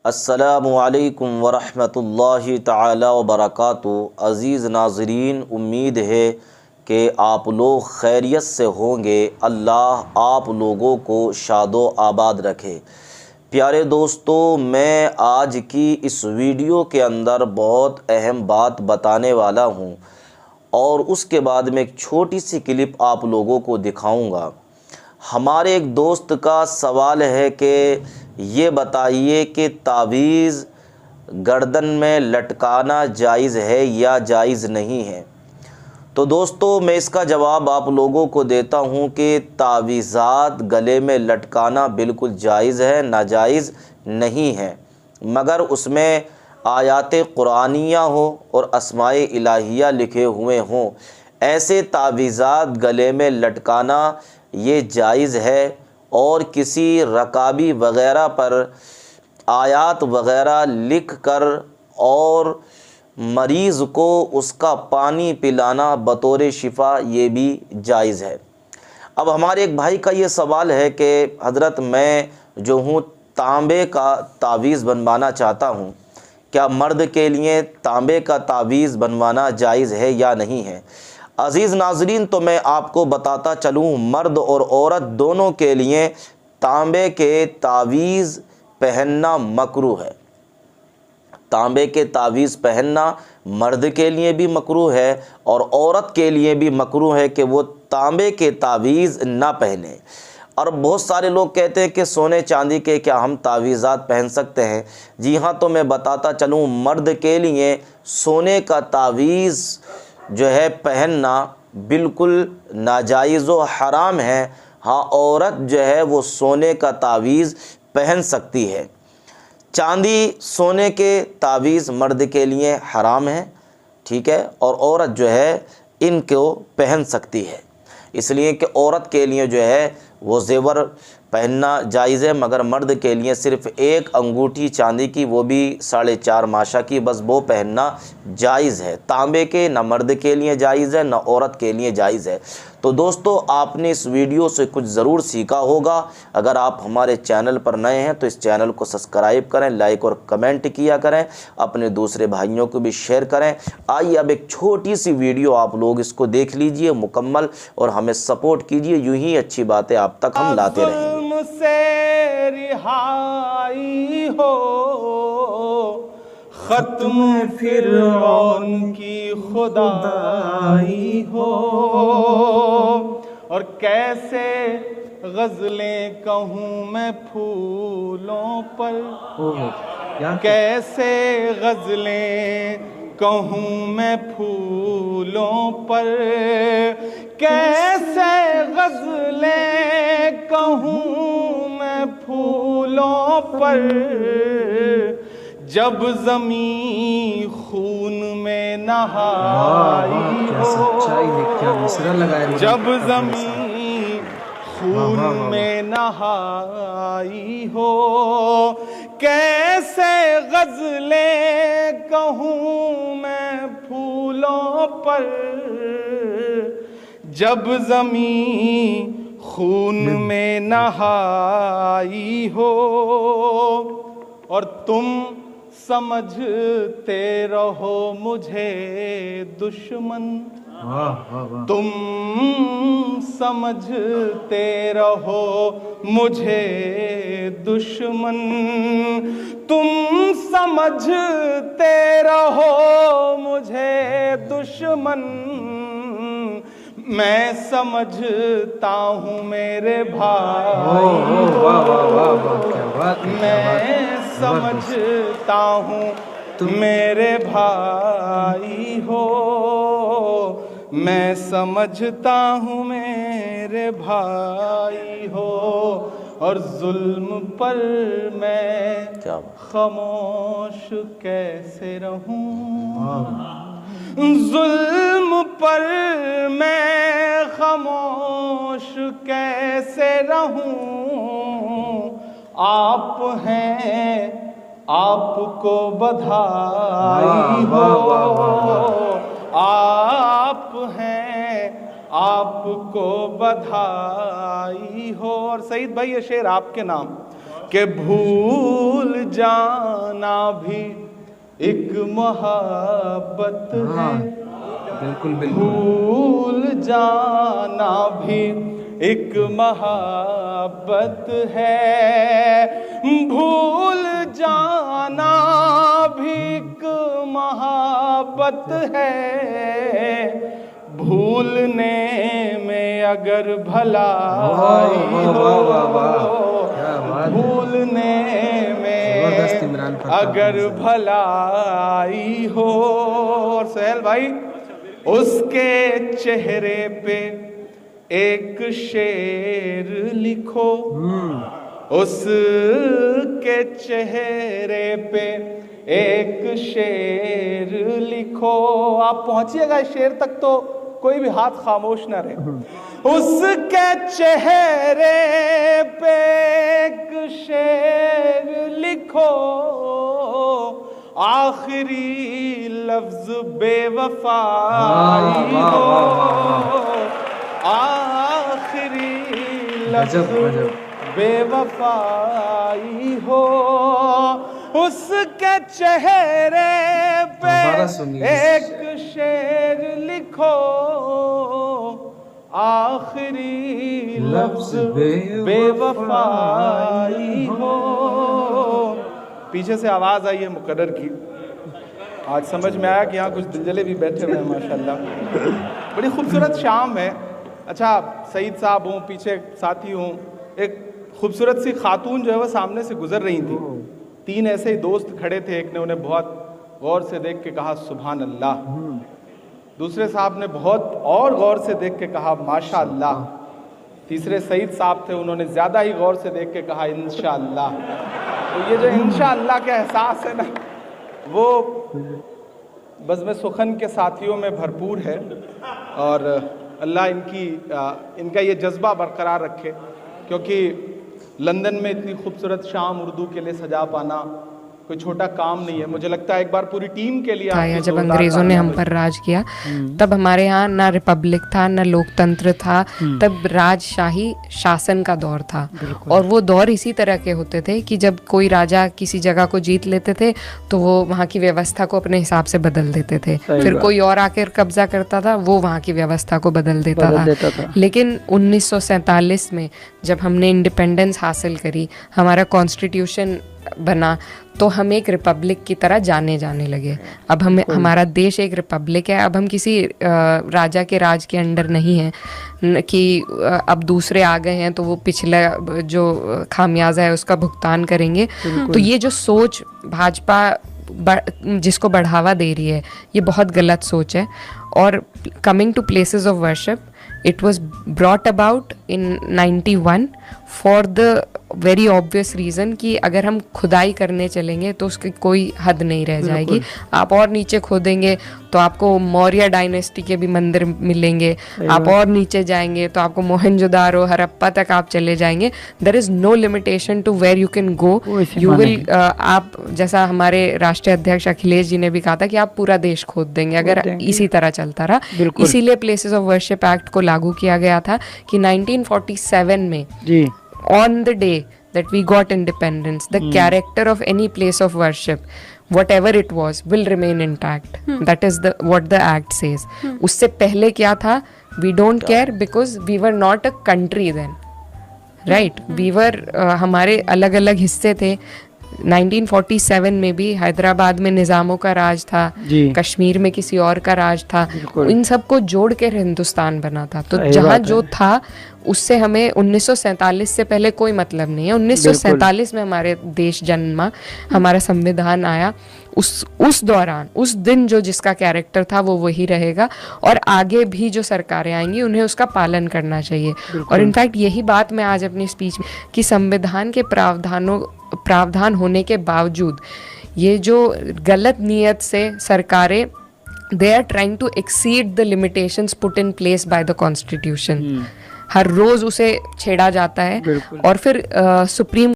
अस्सलामु अलैकुम वरहमतुल्लाहि ताला वबरकातुहू। अज़ीज़ नाज़रीन, उम्मीद है कि आप लोग खैरियत से होंगे। अल्लाह आप लोगों को शादो आबाद रखे। प्यारे दोस्तों, मैं आज की इस वीडियो के अंदर बहुत अहम बात बताने वाला हूँ और उसके बाद में एक छोटी सी क्लिप आप लोगों को दिखाऊंगा। हमारे एक दोस्त का सवाल है कि ये बताइए कि तावीज़ गर्दन में लटकाना जायज़ है या जायज़ नहीं है। तो दोस्तों, मैं इसका जवाब आप लोगों को देता हूं कि तावीज़ात गले में लटकाना बिल्कुल जायज़ है, नाजायज़ नहीं है, मगर उसमें आयात कुरानिया हो और अस्माए इलाहिया लिखे हुए हों। ऐसे तावीज़ात गले में लटकाना ये जायज़ है और किसी रकाबी वग़ैरह पर आयात वग़ैरह लिख कर और मरीज़ को उसका पानी पिलाना बतौर शिफ़ा ये भी जायज़ है। अब हमारे एक भाई का ये सवाल है कि हज़रत, मैं जो हूँ तांबे का तावीज़ बनवाना चाहता हूँ, क्या मर्द के लिए तांबे का तावीज़ बनवाना जायज़ है या नहीं है। अज़ीज़ नाज़रीन, तो मैं आपको बताता चलूँ, मर्द और औरत दोनों के लिए तांबे के तावीज़ पहनना मकरूह है। तांबे के तावीज़ पहनना मर्द के लिए भी मकरूह है और औरत के लिए भी मकरूह है कि वो तांबे के तावीज़ ना पहने। और बहुत सारे लोग कहते हैं कि सोने चांदी के क्या हम तावीज़ात पहन सकते हैं। जी हाँ, तो मैं बताता चलूँ, मर्द के लिए सोने का तावीज़ जो है पहनना बिल्कुल नाजायज़ व हराम है। हाँ, औरत जो है वो सोने का तावीज़ पहन सकती है। चांदी सोने के तावीज़ मर्द के लिए हराम है, ठीक है, और औरत जो है इनको पहन सकती है। इसलिए कि औरत के लिए जो है वो ज़ेवर पहनना जायज़ है, मगर मर्द के लिए सिर्फ़ एक अंगूठी चांदी की, वो भी 4.5 माशा की, बस वो पहनना जायज़ है। तांबे के ना मर्द के लिए जायज़ है ना औरत के लिए जायज़ है। तो दोस्तों, आपने इस वीडियो से कुछ ज़रूर सीखा होगा। अगर आप हमारे चैनल पर नए हैं तो इस चैनल को सब्सक्राइब करें, लाइक और कमेंट किया करें, अपने दूसरे भाइयों को भी शेयर करें। आइए अब एक छोटी सी वीडियो आप लोग इसको देख लीजिए मुकम्मल और हमें सपोर्ट कीजिए। यूं ही अच्छी बातें आप तक हम लाते रहेंगे। से रिहाई हो, खत्म फिरौन की खुदाई हो, और कैसे गज़लें कहूँ मैं फूलों पर, कैसे गज़लें कहूँ मैं फूलों पर, कैसे गज़लें कहूँ मैं फूलों पर, जब ज़मीं खून में नहाई हो, जब ज़मीं खून में नहाई हो, कैसे गज़लें कहूँ मैं फूलों पर, जब ज़मीं खून में नहाई हो। और तुम समझते रहो मुझे दुश्मन, तुम समझते रहो मुझे दुश्मन, तुम समझते रहो मुझे दुश्मन, मैं समझता हूँ मेरे भाई, मैं समझता हूँ मेरे भाई हो, मैं समझता हूँ मेरे भाई हो। और जुल्म पर मैं खामोश कैसे रहूं, जुल्म पर मैं खामोश कैसे रहूं, आप हैं आपको बधाई हो, आप हैं आपको बधाई हो। और सईद भाई, ये शेर आपके नाम। कि भूल जाना भी एक मोहब्बत है। बिल्कुल बिल्कुल। भूल जाना भी एक मोहब्बत है। भूल जाना भी एक मोहब्बत है। भूलने में अगर भलाई हो, भूलने में अगर भलाई हो। और सोहेल भाई, उसके चेहरे पे एक शेर लिखो, उसके चेहरे पे एक शेर लिखो। आप पहुंचिएगा इस शेर तक तो कोई भी हाथ खामोश न रहे। उसके चेहरे पे एक शेर लिखो, आखिरी लफ्ज बेवफाई हो, आखिरी लफ्ज बेवफाई हो। उसके चेहरे पे एक शेर लिखो, आखिरी लफ्ज बेवफाई हो। पीछे से आवाज आई है मुकर्रर की। आज समझ में आया कि यहाँ कुछ दिलजले भी बैठे हुए हैं माशाल्लाह। बड़ी खूबसूरत शाम है। अच्छा, सईद साहब हूँ, पीछे साथी हूँ, एक खूबसूरत सी खातून जो है वो सामने से गुजर रही थी। तीन ऐसे ही दोस्त खड़े थे, एक ने उन्हें बहुत गौर से देख के कहा सुभान अल्लाह, दूसरे साहब ने बहुत और गौर से देख के कहा माशा अल्लाह, तीसरे सईद साहब थे, उन्होंने ज़्यादा ही गौर से देख के कहा इंशाअल्लाह। तो ये जो इंशाअल्लाह का एहसास है ना, वो बज़्म सुखन के साथियों में भरपूर है। और अल्लाह इनका ये जज्बा बरकरार रखे, क्योंकि लंदन में इतनी खूबसूरत शाम उर्दू के लिए सजा पाना कोई छोटा काम नहीं है। मुझे लगता है एक बार पूरी टीम के लिए था। जब अंग्रेजों ने हम पर राज किया तब हमारे यहाँ ना रिपब्लिक था ना लोकतंत्र था, तब राजशाही शासन का दौर था। और वो दौर इसी तरह के होते थे कि जब कोई राजा किसी जगह को जीत लेते थे तो वो वहाँ की व्यवस्था को अपने हिसाब से बदल देते थे, फिर कोई और आकर कब्जा करता था, वो वहाँ की व्यवस्था को बदल देता था। लेकिन 1947 में जब हमने इंडिपेंडेंस हासिल करी, हमारा कॉन्स्टिट्यूशन बना, तो हम एक रिपब्लिक की तरह जाने लगे। अब हमारा देश एक रिपब्लिक है। अब हम किसी राजा के राज के अंडर नहीं हैं कि अब दूसरे आ गए हैं तो वो पिछला जो खामियाजा है उसका भुगतान करेंगे। तो ये जो सोच भाजपा जिसको बढ़ावा दे रही है, ये बहुत गलत सोच है। और coming to places of worship, it was brought about in 91 for the very obvious reason कि अगर हम खुदाई करने चलेंगे तो उसकी कोई हद नहीं रह जाएगी। आप और नीचे खोदेंगे तो आपको मौर्य डायनेस्टी के भी मंदिर मिलेंगे, आप और नीचे जाएंगे तो आपको मोहनजोदारो हड़प्पा तक आप चले जाएंगे। There is no limitation to where you can go. You will आप जैसा हमारे राष्ट्रीय अध्यक्ष अखिलेश जी ने भी कहा था कि आप पूरा देश खोद देंगे अगर इसी तरह चलता रहा। इसीलिए प्लेसेस ऑफ वर्शिप एक्ट को लागू किया गया था कि 1947 में on the day that we got independence, the character of any place of worship, whatever it was, will remain intact. That is what the act says. उससे पहले क्या था? We don't care because we were not a country then, right? We were हमारे अलग अलग हिस्से थे। 1947 में भी हैदराबाद में निज़ामों का राज था, कश्मीर में किसी और का राज था, इन सबको जोड़ के हिंदुस्तान बना था। तो जहाँ जो था उससे हमें 1947 से पहले कोई मतलब नहीं है। 1947 में हमारे देश जन्मा, हमारा संविधान आया, उस दौरान उस दिन जो जिसका कैरेक्टर था वो वही रहेगा और आगे भी जो सरकारें आएंगी उन्हें उसका पालन करना चाहिए। और इनफैक्ट यही बात मैं आज अपनी स्पीच में कि संविधान के प्रावधान होने के बावजूद ये जो गलत नियत से सरकारें they are trying to exceed the limitations put in place by the constitution, हर रोज उसे छेड़ा जाता है। और फिर सुप्रीम